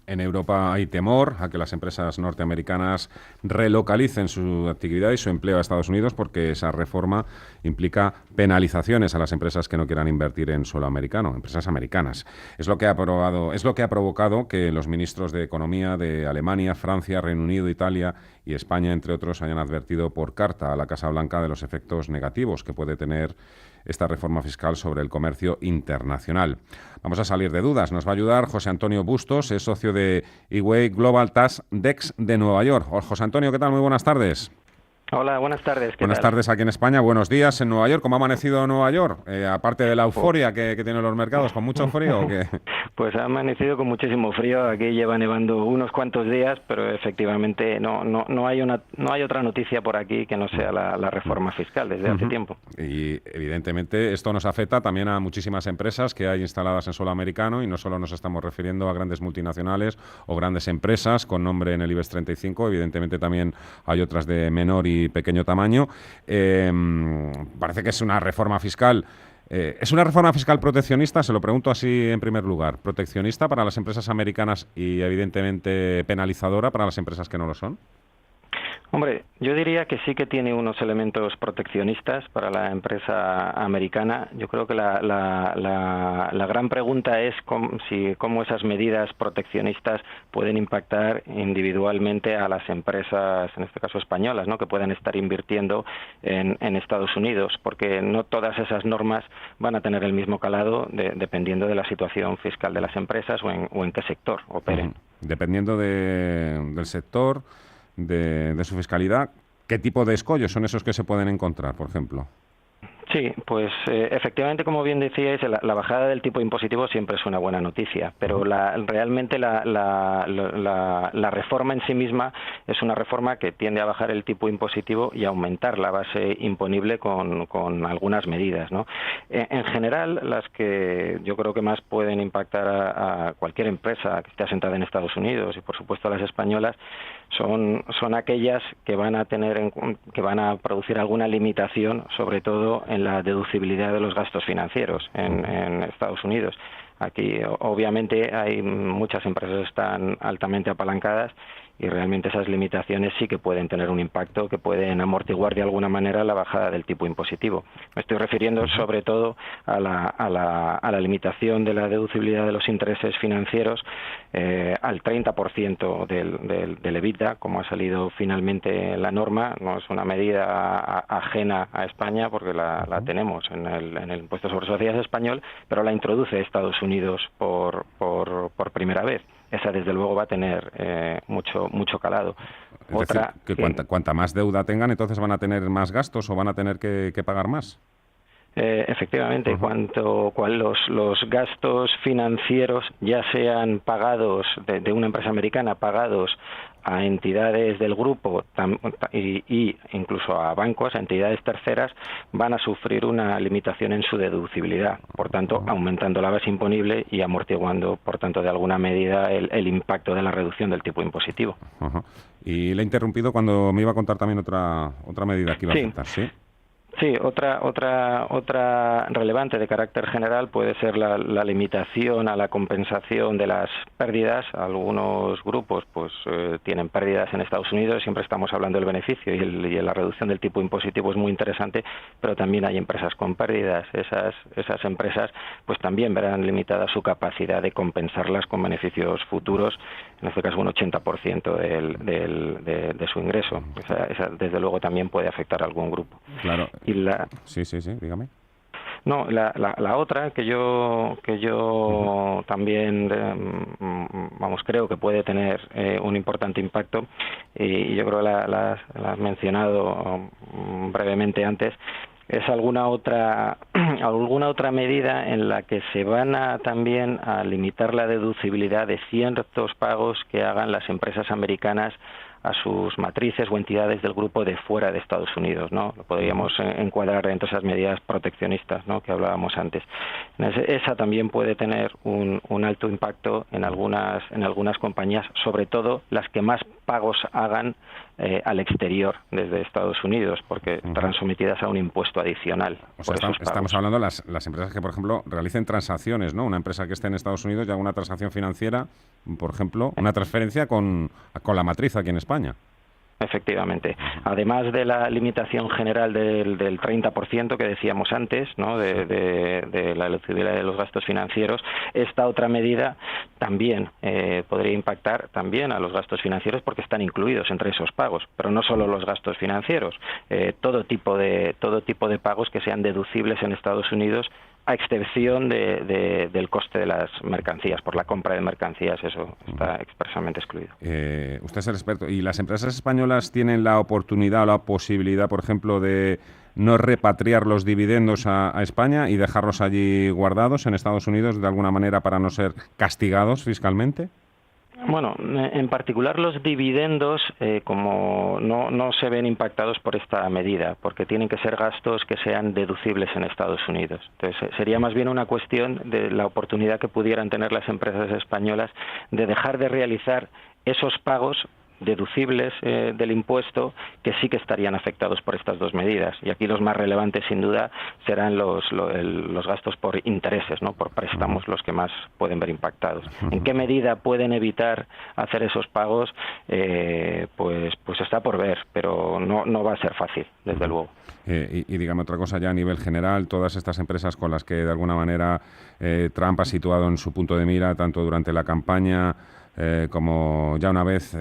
En Europa hay temor a que las empresas norteamericanas relocalicen su actividad y su empleo a Estados Unidos porque esa reforma implica penalizaciones a las empresas que no quieran invertir en suelo americano, empresas americanas. Es lo que ha provocado que los ministros de Economía de Alemania, Francia, Reino Unido, Italia y España, entre otros, hayan advertido por carta a la Casa Blanca de los efectos negativos que puede tener esta reforma fiscal sobre el comercio internacional. Vamos a salir de dudas. Nos va a ayudar José Antonio Bustos, es socio de eWay Global Tax Dex de Nueva York. José Antonio, ¿qué tal? Muy buenas tardes. Hola, buenas tardes, ¿qué Buenas tal? tardes aquí en España, buenos días en Nueva York. ¿Cómo ha amanecido Nueva York? Aparte de la Pues, euforia que tienen los mercados, ¿con mucho frío o qué? pues ha amanecido con muchísimo frío, aquí lleva nevando unos cuantos días, pero efectivamente no hay otra noticia por aquí que no sea la reforma fiscal desde hace tiempo. Y evidentemente esto nos afecta también a muchísimas empresas que hay instaladas en suelo americano y no solo nos estamos refiriendo a grandes multinacionales o grandes empresas con nombre en el IBEX 35, evidentemente también hay otras de menor y pequeño tamaño. Parece que es una reforma fiscal. ¿Es una reforma fiscal proteccionista? Se lo pregunto así en primer lugar. ¿Proteccionista para las empresas americanas y evidentemente penalizadora para las empresas que no lo son? Hombre, yo diría que sí que tiene unos elementos proteccionistas para la empresa americana. Yo creo que la gran pregunta es cómo esas medidas proteccionistas pueden impactar individualmente a las empresas, en este caso españolas, ¿no?, que puedan estar invirtiendo en Estados Unidos, porque no todas esas normas van a tener el mismo calado dependiendo de la situación fiscal de las empresas o en qué sector operen. Dependiendo del sector, de su fiscalidad, ¿qué tipo de escollos son esos que se pueden encontrar, por ejemplo? Sí, pues efectivamente, como bien decíais, la bajada del tipo impositivo siempre es una buena noticia, pero realmente la reforma en sí misma es una reforma que tiende a bajar el tipo impositivo y aumentar la base imponible con algunas medidas, ¿no? En general, las que yo creo que más pueden impactar a cualquier empresa que esté asentada en Estados Unidos y, por supuesto, a las españolas, son aquellas que van a producir alguna limitación, sobre todo en la deducibilidad de los gastos financieros en Estados Unidos. Aquí, obviamente, hay muchas empresas que están altamente apalancadas y realmente esas limitaciones sí que pueden tener un impacto, que pueden amortiguar de alguna manera la bajada del tipo impositivo. Me estoy refiriendo sobre todo a la limitación de la deducibilidad de los intereses financieros al 30% del EBITDA, como ha salido finalmente la norma. No es una medida ajena a España porque la tenemos en el impuesto sobre sociedades español, pero la introduce Estados Unidos por primera vez. Esa, desde luego, va a tener mucho calado. Es decir, que cuanta más deuda tengan, entonces van a tener más gastos o van a tener que pagar más. Efectivamente, los gastos financieros ya sean pagados de una empresa americana, pagados a entidades del grupo y incluso a bancos, a entidades terceras, van a sufrir una limitación en su deducibilidad, por tanto, aumentando la base imponible y amortiguando, por tanto, de alguna medida el impacto de la reducción del tipo impositivo. Y le he interrumpido cuando me iba a contar también otra medida que iba a afectar, ¿sí? Sí, otra relevante de carácter general puede ser la limitación a la compensación de las pérdidas. Algunos grupos tienen pérdidas en Estados Unidos, siempre estamos hablando del beneficio y la reducción del tipo impositivo es muy interesante, pero también hay empresas con pérdidas. Esas empresas pues también verán limitada su capacidad de compensarlas con beneficios futuros, en este caso un 80% de su ingreso. Esa desde luego también puede afectar a algún grupo. Claro. Y Sí, dígame. no, la otra que yo también creo que puede tener un importante impacto, y yo creo que la has mencionado brevemente antes, es alguna otra medida en la que se van también a limitar la deducibilidad de ciertos pagos que hagan las empresas americanas a sus matrices o entidades del grupo de fuera de Estados Unidos, ¿no? Lo podríamos encuadrar dentro de esas medidas proteccionistas, ¿no?, que hablábamos antes. Esa también puede tener un alto impacto en algunas compañías, sobre todo las que más pagos hagan al exterior desde Estados Unidos, porque estarán sometidas a un impuesto adicional. O sea, estamos hablando de las empresas que, por ejemplo, realicen transacciones, ¿no? Una empresa que esté en Estados Unidos y haga una transacción financiera, por ejemplo, una transferencia con la matriz aquí en España. Efectivamente. Además de la limitación general del 30% que decíamos antes, ¿no?, de la deducibilidad de los gastos financieros, esta otra medida también podría impactar también a los gastos financieros porque están incluidos entre esos pagos, pero no solo los gastos financieros, todo tipo de pagos que sean deducibles en Estados Unidos, a excepción del coste de las mercancías, por la compra de mercancías, eso está expresamente excluido. Usted es el experto. ¿Y las empresas españolas tienen la oportunidad o la posibilidad, por ejemplo, de no repatriar los dividendos a España y dejarlos allí guardados en Estados Unidos de alguna manera para no ser castigados fiscalmente? Bueno, en particular los dividendos como no se ven impactados por esta medida, porque tienen que ser gastos que sean deducibles en Estados Unidos. Entonces, sería más bien una cuestión de la oportunidad que pudieran tener las empresas españolas de dejar de realizar esos pagos deducibles del impuesto que sí que estarían afectados por estas dos medidas. Y aquí los más relevantes, sin duda, serán los gastos por intereses, ¿no?, por préstamos, los que más pueden ver impactados. ¿En qué medida pueden evitar hacer esos pagos? Pues está por ver, pero no va a ser fácil, desde luego. Y dígame otra cosa ya a nivel general, todas estas empresas con las que de alguna manera Trump ha situado en su punto de mira, tanto durante la campaña como ya una vez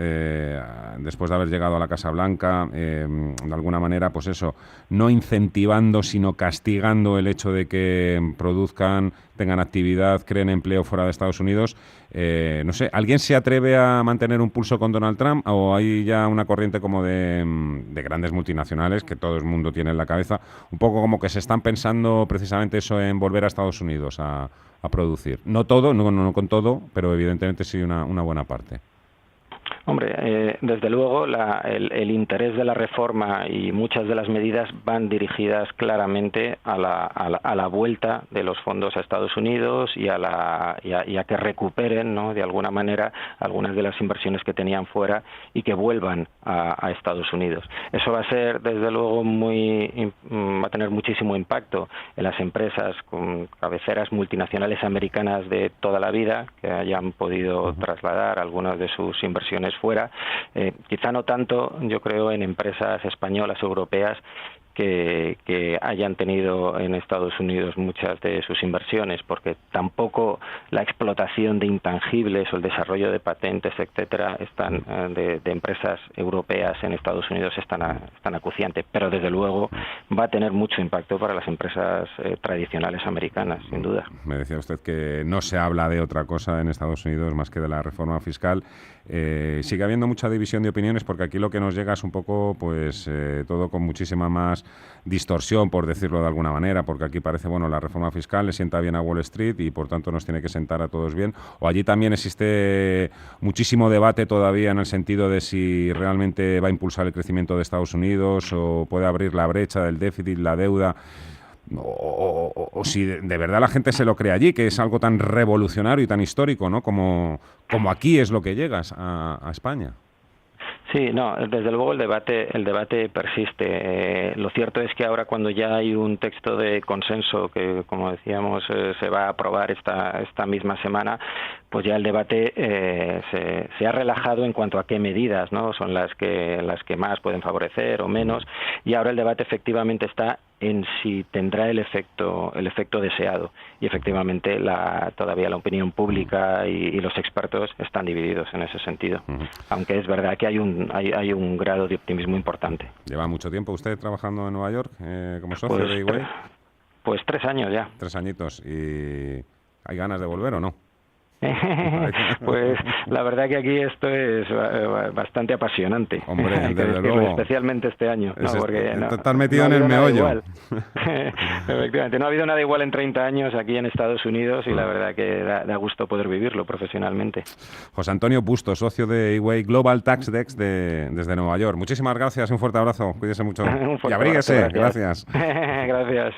después de haber llegado a la Casa Blanca, de alguna manera, pues eso, no incentivando sino castigando el hecho de que produzcan, tengan actividad, creen empleo fuera de Estados Unidos. No sé, ¿alguien se atreve a mantener un pulso con Donald Trump o hay ya una corriente como de grandes multinacionales que todo el mundo tiene en la cabeza, un poco como que se están pensando precisamente eso en volver a Estados Unidos a producir? No todo, no con todo, pero evidentemente sí una buena parte. Hombre, desde luego el interés de la reforma y muchas de las medidas van dirigidas claramente a la vuelta de los fondos a Estados Unidos y a que recuperen, ¿no?, de alguna manera algunas de las inversiones que tenían fuera y que vuelvan a Estados Unidos. Eso va a ser, desde luego, va a tener muchísimo impacto en las empresas con cabeceras multinacionales americanas de toda la vida que hayan podido trasladar algunas de sus inversiones fuera, quizá no tanto, yo creo, en empresas españolas, europeas, que hayan tenido en Estados Unidos muchas de sus inversiones, porque tampoco la explotación de intangibles o el desarrollo de patentes, etcétera, de empresas europeas en Estados Unidos es tan acuciante, pero desde luego va a tener mucho impacto para las empresas tradicionales americanas, sin duda. Me decía usted que no se habla de otra cosa en Estados Unidos más que de la reforma fiscal. Sigue habiendo mucha división de opiniones porque aquí lo que nos llega es un poco, pues, todo con muchísima más distorsión, por decirlo de alguna manera, porque aquí parece, bueno, la reforma fiscal le sienta bien a Wall Street y por tanto nos tiene que sentar a todos bien, o allí también existe muchísimo debate todavía en el sentido de si realmente va a impulsar el crecimiento de Estados Unidos o puede abrir la brecha del déficit, la deuda, o si de verdad la gente se lo cree allí, que es algo tan revolucionario y tan histórico, ¿no?, como aquí es lo que llegas a España. Sí, no, desde luego el debate persiste. Lo cierto es que ahora, cuando ya hay un texto de consenso que, como decíamos, se va a aprobar esta misma semana, pues ya el debate se ha relajado en cuanto a qué medidas, ¿no?, son las que más pueden favorecer o menos, y ahora el debate efectivamente está en si tendrá el efecto deseado, y efectivamente todavía la opinión pública y los expertos están divididos en ese sentido, aunque es verdad que hay un grado de optimismo importante. ¿Lleva mucho tiempo usted trabajando en Nueva York como socio de EY? Pues 3 años ya. 3 añitos. ¿Y hay ganas de volver o no? Pues la verdad que aquí esto es bastante apasionante. Hombre, hay que desde decirlo, luego. especialmente este año, ¿no? Porque Estás metido no ha en el habido nada meollo. igual. Efectivamente, no ha habido nada igual en 30 años aquí en Estados Unidos y la verdad que da gusto poder vivirlo profesionalmente. José Antonio Bustos, socio de eWay Global Tax Dex desde Nueva York. Muchísimas gracias, un fuerte abrazo, cuídese mucho. Un fuerte Y abríguese, abrazo, gracias. Gracias.